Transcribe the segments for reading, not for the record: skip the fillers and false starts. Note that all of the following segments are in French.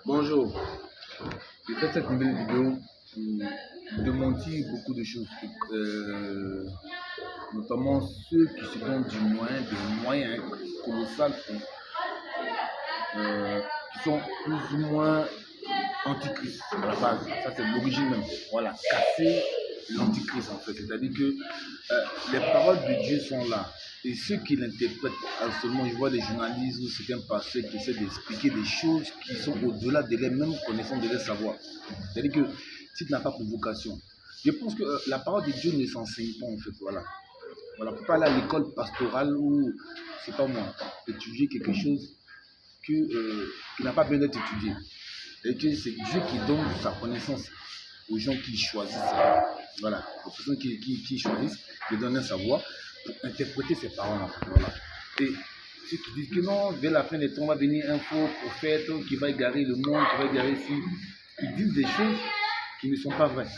Bonjour, j'ai fait cette nouvelle vidéo pour démentir beaucoup de choses, notamment ceux qui se donnent des moyens colossaux qui sont plus ou moins antichrist à la base. Ça, c'est l'origine même. Voilà, casser l'antichrist en fait. C'est-à-dire que les paroles de Dieu sont là. Et ceux qui l'interprètent, seulement je vois des journalistes ou certains pasteurs qui essaient d'expliquer des choses qui sont au-delà de leur même connaissance, de leur savoir. C'est-à-dire que si tu n'as pas pour vocation, je pense que la parole de Dieu ne s'enseigne pas en fait. Voilà. Voilà, pour pas aller à l'école pastorale ou, c'est pas moi, étudier quelque chose qui n'a pas besoin d'être étudié. Et que c'est Dieu qui donne sa connaissance aux gens qui choisissent. Voilà, aux personnes qui choisissent de donner un savoir pour interpréter ces paroles. Voilà. Et ceux qui disent que non, dès la fin des temps, va venir un faux prophète qui va égarer le monde, qui va égarer ici. Ils disent des choses qui ne sont pas vraies.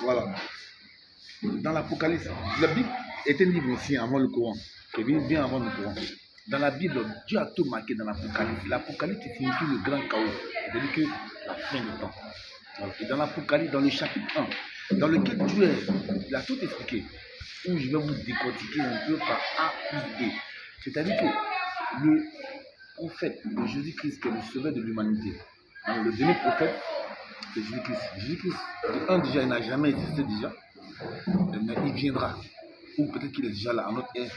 Voilà. Dans l'Apocalypse, la Bible est un livre aussi avant le Coran. C'est bien avant le Coran. Dans la Bible, Dieu a tout marqué dans l'Apocalypse. L'Apocalypse signifie le grand chaos, c'est-à-dire que la fin du temps. Voilà. Et dans l'Apocalypse, dans le chapitre 1, dans lequel Dieu il a tout expliqué, où je vais vous décortiquer un peu par A plus B. C'est-à-dire que le prophète de Jésus-Christ, qui est le sauveur de l'humanité, le dernier prophète, c'est Jésus-Christ. Jésus-Christ, déjà, il n'a jamais existé déjà, mais il viendra. Ou peut-être qu'il est déjà là, à notre ère.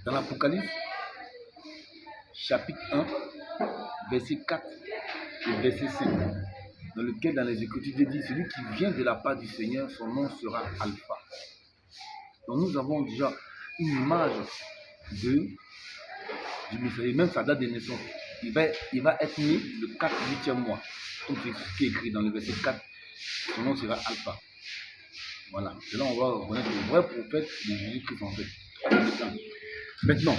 Dans l'Apocalypse, chapitre 1, verset 4 et verset 5, dans lequel, dans les Écritures, Dieu dit, celui qui vient de la part du Seigneur, son nom sera Alpha. Donc nous avons déjà une image du Messie, même sa date de naissance. Il va être né le 4 8e mois, comme ce qui est écrit dans le verset 4, son nom sera Alpha. Voilà, et là on va reconnaître le vrai prophète de Jésus-Christ en fait. Maintenant,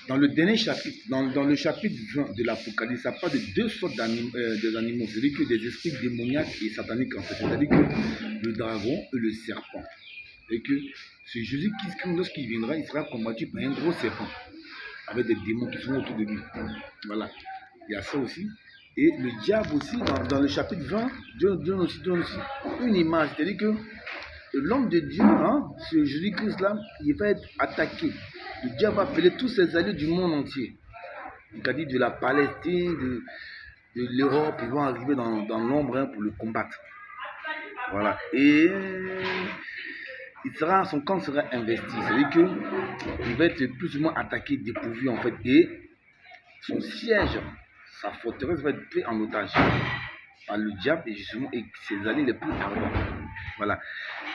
dans le dernier chapitre, dans le chapitre 20 de l'Apocalypse, ça parle de deux sortes d'animaux, c'est-à-dire que des esprits démoniaques et sataniques en fait, c'est-à-dire que le dragon et le serpent. Et que c'est Jésus-Christ, lorsqu'il viendra, il sera combattu par un gros serpent, avec des démons qui sont autour de lui. Voilà, il y a ça aussi. Et le diable aussi, dans le chapitre 20, Dieu donne aussi une image, c'est-à-dire que l'homme de Dieu, ce Jésus-Christ-là, il va être attaqué. Le diable va appeler tous ses alliés du monde entier. C'est-à-dire de la Palestine, de l'Europe, ils vont arriver dans l'ombre pour le combattre. Voilà. Et son camp sera investi. C'est-à-dire qu'il va être plus ou moins attaqué, dépourvu en fait. Et son siège, sa forteresse va être prise en otage par le diable et justement et ses alliés les plus ardents. Voilà.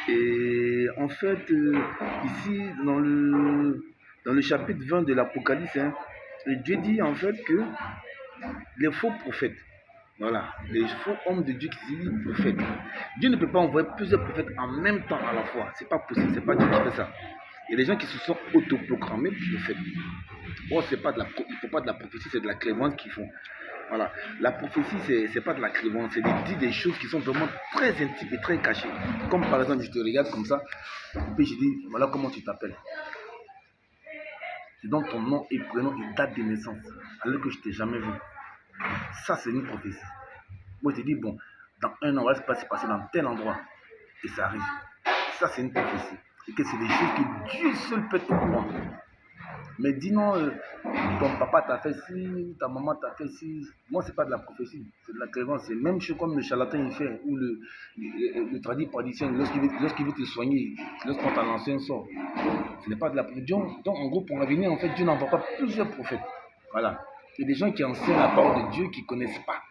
Et en fait, ici, dans le chapitre 20 de l'Apocalypse, Dieu dit en fait que les faux prophètes, voilà, les faux hommes de Dieu qui se disent prophètes, Dieu ne peut pas envoyer plusieurs prophètes en même temps à la fois. C'est pas possible, c'est pas Dieu qui fait ça. Il y a des gens qui se sont autoproclamés prophètes. Or, il ne faut pas de la prophétie, c'est de la clairvoyance qu'ils font. Voilà. La prophétie, c'est pas de la clairvoyance, c'est de dire des choses qui sont vraiment très intimes et très cachées. Comme par exemple, je te regarde comme ça, et puis je dis, voilà comment tu t'appelles. Je donne ton nom et prénom et date de naissance, alors que je ne t'ai jamais vu. Ça, c'est une prophétie. Moi, je te dis, bon, dans un an, voilà ce qui va se passer dans tel endroit. Et ça arrive. Ça, c'est une prophétie. Et que c'est des choses que Dieu seul peut être au courant. Mais dis non, ton papa t'a fait ci, ta maman t'a fait ci. Moi, c'est pas de la prophétie, c'est de la clairvoyance. C'est même chose comme le charlatan il fait, ou le tradit praticien, lorsqu'il veut te soigner, lorsqu'on t'a lancé un sort. Ce n'est pas de la prophétie. Donc, en gros, pour l'avenir, en fait, Dieu n'envoie pas plusieurs prophètes. Voilà. Il y a des gens qui enseignent la parole de Dieu qui ne connaissent pas.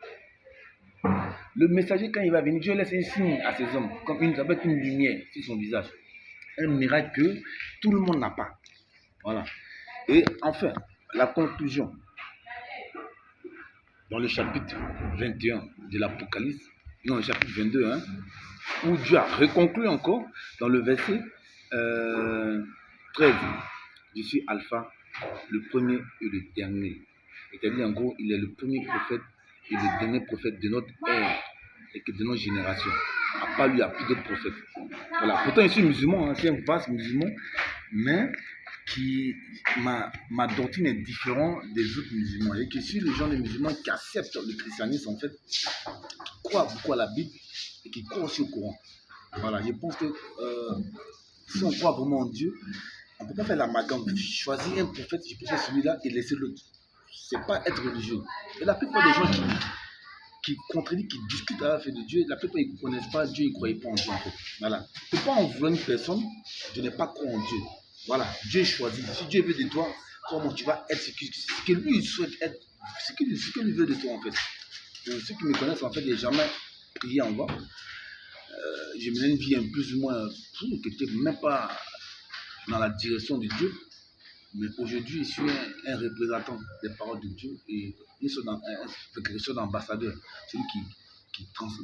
Le messager, quand il va venir, Dieu laisse un signe à ces hommes, comme avec une lumière sur son visage. Un miracle que tout le monde n'a pas. Voilà. Et enfin, la conclusion, dans le chapitre 21 de l'Apocalypse, non, le chapitre 22, où Dieu a reconclu encore, dans le verset 13, je suis Alpha, le premier et le dernier. C'est-à-dire, en gros, il est le premier prophète et le dernier prophète de notre ère et de notre génération. À part lui, il n'y a plus d'autres prophètes. Voilà. Pourtant, je suis musulman, c'est un vaste musulman, mais ma doctrine est différente des autres musulmans. Et que si les gens, les musulmans qui acceptent le christianisme, en fait, qui croient beaucoup à la Bible et qui croient aussi au Coran. Voilà, je pense que si on croit vraiment en Dieu, on ne peut pas faire l'amalgame. Choisir un prophète, je préfère celui-là et laisser l'autre. C'est pas être religieux. Et la plupart des gens qui contredisent, qui discutent à la fin de Dieu, la plupart ils ne connaissent pas Dieu, ils ne croient pas en Dieu en fait. Voilà. Tu ne peux pas en vouloir une personne, tu n'es pas croire en Dieu. Voilà, Dieu choisit. Si Dieu veut de toi, comment tu vas être ce que lui il souhaite être, ce que lui veut de toi en fait. Donc, ceux qui me connaissent en fait, j'ai jamais prié en bas. J'ai mené une vie plus ou moins qui n'était même pas dans la direction de Dieu. Mais aujourd'hui, je suis un représentant des paroles de Dieu et quelque chose d'ambassadeur, celui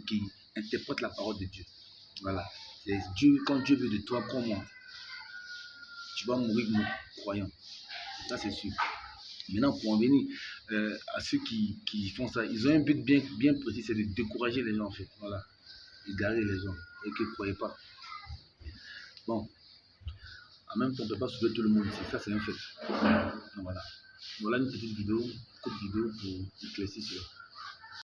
qui interprète la parole de Dieu. Voilà. C'est Dieu, quand Dieu veut de toi, comment tu vas mourir croyant. Ça, c'est sûr. Maintenant, pour en venir à ceux qui font ça, ils ont un but bien précis, c'est de décourager les gens, en fait. Voilà. Égarer les gens et qu'ils ne croyaient pas. Bon. En même temps, on ne peut pas sauver tout le monde ici. Ça, c'est un fait. Donc, voilà. Voilà une petite vidéo, courte vidéo pour éclaircir cela.